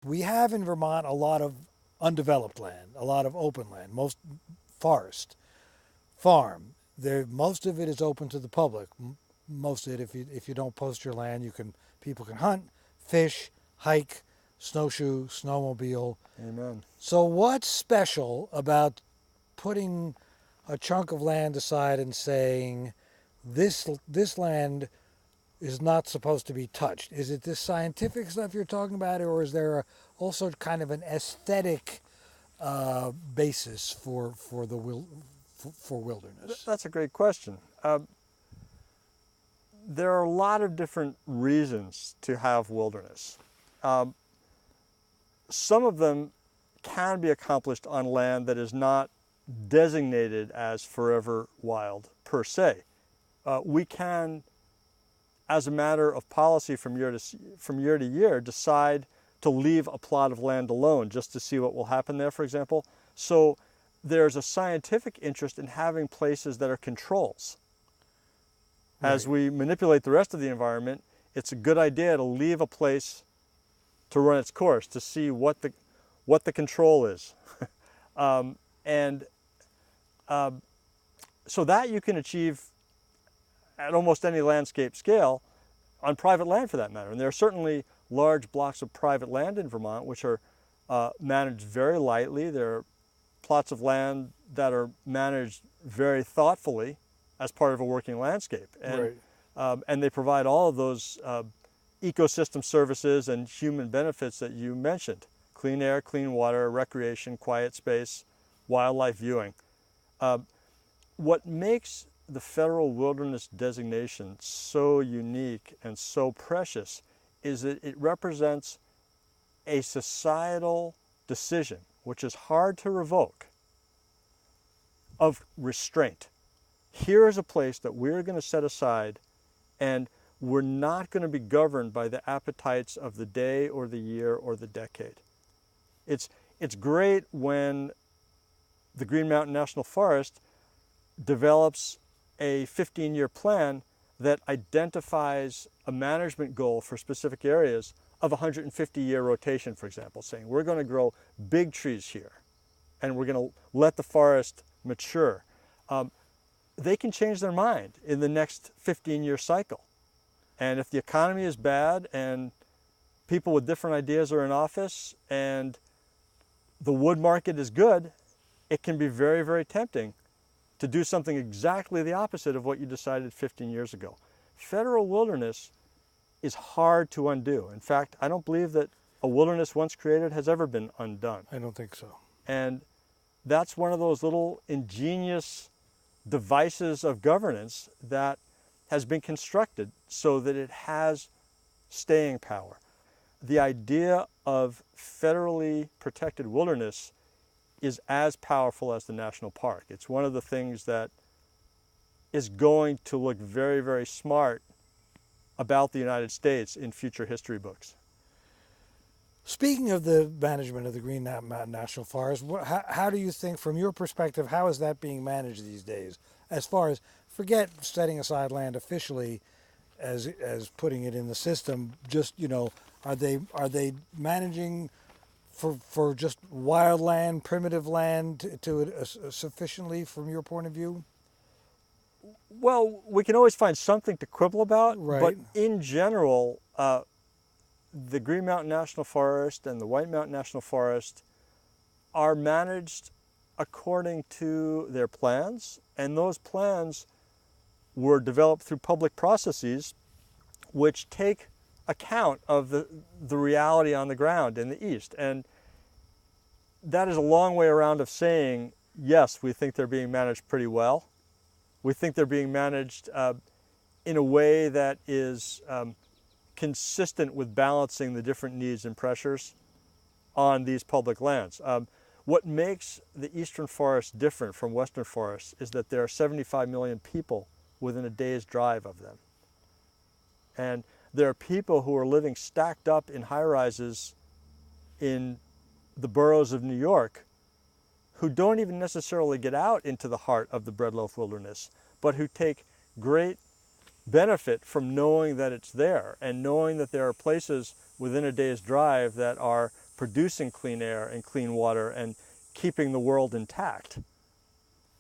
we have in Vermont a lot of undeveloped land, a lot of open land, most forest, farm. There, most of it is open to the public. Most of it, if you don't post your land, people can hunt, fish, hike, snowshoe, snowmobile. Amen. So what's special about putting a chunk of land aside and saying this land is not supposed to be touched? Is it this scientific stuff you're talking about, or is there also kind of an aesthetic basis for wilderness? That's a great question. There are a lot of different reasons to have wilderness. Some of them can be accomplished on land that is not designated as forever wild per se. We can, as a matter of policy from year to year, decide to leave a plot of land alone just to see what will happen there, for example. So there's a scientific interest in having places that are controls. As we manipulate the rest of the environment, it's a good idea to leave a place to run its course, to see what the control is. So that you can achieve at almost any landscape scale, on private land for that matter. And there are certainly large blocks of private land in Vermont which are managed very lightly. There are plots of land that are managed very thoughtfully as part of a working landscape. And, and they provide all of those ecosystem services and human benefits that you mentioned: clean air, clean water, recreation, quiet space, wildlife viewing. What makes the federal wilderness designation so unique and so precious is that it represents a societal decision, which is hard to revoke, of restraint. Here is a place that we're going to set aside, and we're not going to be governed by the appetites of the day or the year or the decade. It's great when the Green Mountain National Forest develops a 15-year plan that identifies a management goal for specific areas of a 150-year rotation, for example, saying we're going to grow big trees here and we're going to let the forest mature. They can change their mind in the next 15-year cycle. And if the economy is bad and people with different ideas are in office and the wood market is good, it can be very, very tempting to do something exactly the opposite of what you decided 15 years ago. Federal wilderness is hard to undo. In fact, I don't believe that a wilderness once created has ever been undone. I don't think so. And that's one of those little ingenious devices of governance that has been constructed so that it has staying power. The idea of federally protected wilderness is as powerful as the national park. It's one of the things that is going to look very, very smart about the United States in future history books. Speaking of the management of the Green Mountain National Forest, how do you think, from your perspective, how is that being managed these days? As far as, forget setting aside land officially as putting it in the system, just, are they managing for just wild land, primitive land sufficiently from your point of view? Well, we can always find something to quibble about, right. But in general, the Green Mountain National Forest and the White Mountain National Forest are managed according to their plans, and those plans were developed through public processes which take account of the reality on the ground in the East. And that is a long way around of saying, yes, we think they're being managed pretty well. We think they're being managed in a way that is consistent with balancing the different needs and pressures on these public lands. What makes the eastern forests different from western forests is that there are 75 million people within a day's drive of them. And there are people who are living stacked up in high-rises in the boroughs of New York who don't even necessarily get out into the heart of the breadloaf wilderness, but who take great benefit from knowing that it's there and knowing that there are places within a day's drive that are producing clean air and clean water and keeping the world intact.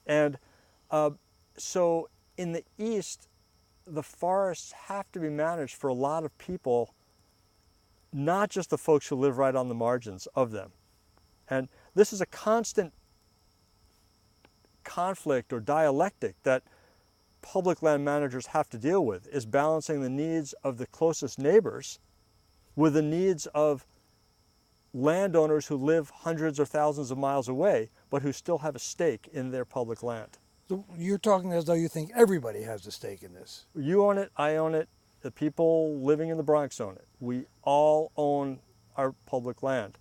And so in the East, the forests have to be managed for a lot of people, not just the folks who live right on the margins of them. And this is a constant conflict or dialectic that public land managers have to deal with, is balancing the needs of the closest neighbors with the needs of landowners who live hundreds or thousands of miles away, but who still have a stake in their public land. So you're talking as though you think everybody has a stake in this. You own it, I own it, the people living in the Bronx own it. We all own our public land.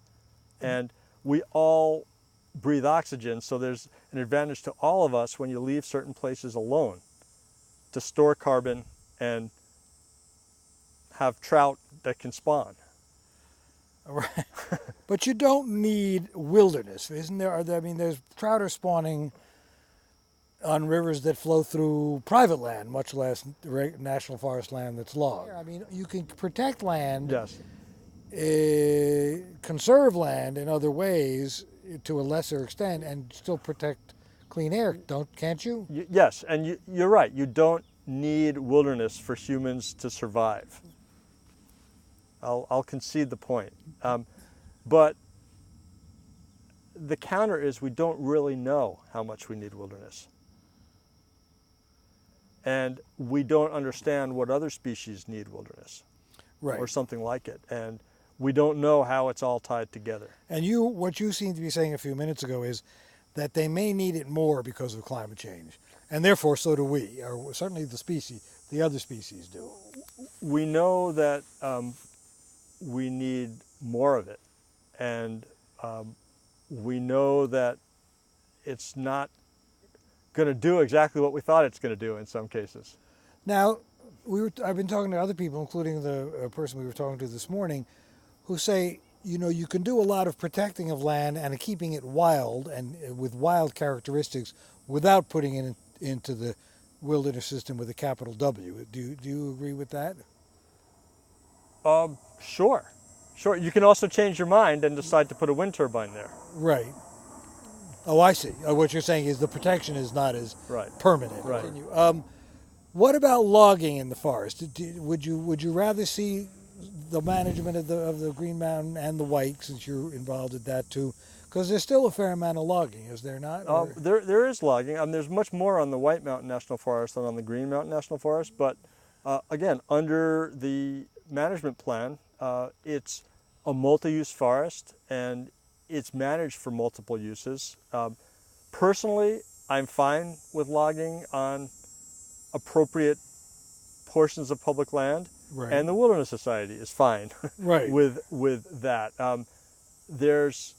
And we all breathe oxygen, so there's an advantage to all of us when you leave certain places alone to store carbon and have trout that can spawn. Right. But you don't need wilderness, isn't there? I mean, there's trout are spawning on rivers that flow through private land, much less national forest land that's logged. I mean, you can protect land, Yes. Conserve land in other ways to a lesser extent, and still protect clean air, can't you? Yes, and you're right. You don't need wilderness for humans to survive. I'll concede the point. But the counter is we don't really know how much we need wilderness. And we don't understand what other species need wilderness, Right. or something like it. And we don't know how it's all tied together. And what you seemed to be saying a few minutes ago is that they may need it more because of climate change. And therefore, so do we, or certainly the other species do. We know that we need more of it. And we know that it's not going to do exactly what we thought it's going to do in some cases. Now, I've been talking to other people, including the person we were talking to this morning, who say, you can do a lot of protecting of land and keeping it wild and with wild characteristics without putting it into the wilderness system with a capital W. Do you agree with that? Sure. You can also change your mind and decide to put a wind turbine there. Right. Oh, I see. What you're saying is the protection is not as permanent. Right. What about logging in the forest? Would you rather see the management of the Green Mountain and the White, since you're involved in that too? Because there's still a fair amount of logging, is there not? There is logging. There's much more on the White Mountain National Forest than on the Green Mountain National Forest. But again, under the management plan, it's a multi-use forest and it's managed for multiple uses. Personally, I'm fine with logging on appropriate portions of public land, and the Wilderness Society is fine with that. There's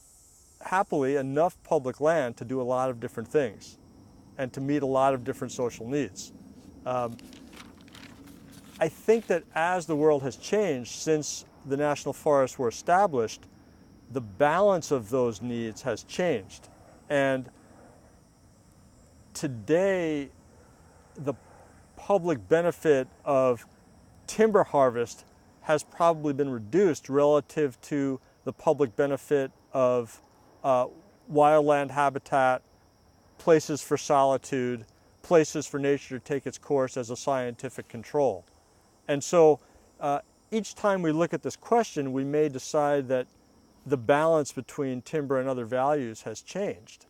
happily enough public land to do a lot of different things and to meet a lot of different social needs. I think that as the world has changed since the national forests were established, the balance of those needs has changed. And today, the public benefit of timber harvest has probably been reduced relative to the public benefit of wildland habitat, places for solitude, places for nature to take its course as a scientific control. And so each time we look at this question, we may decide that the balance between timber and other values has changed.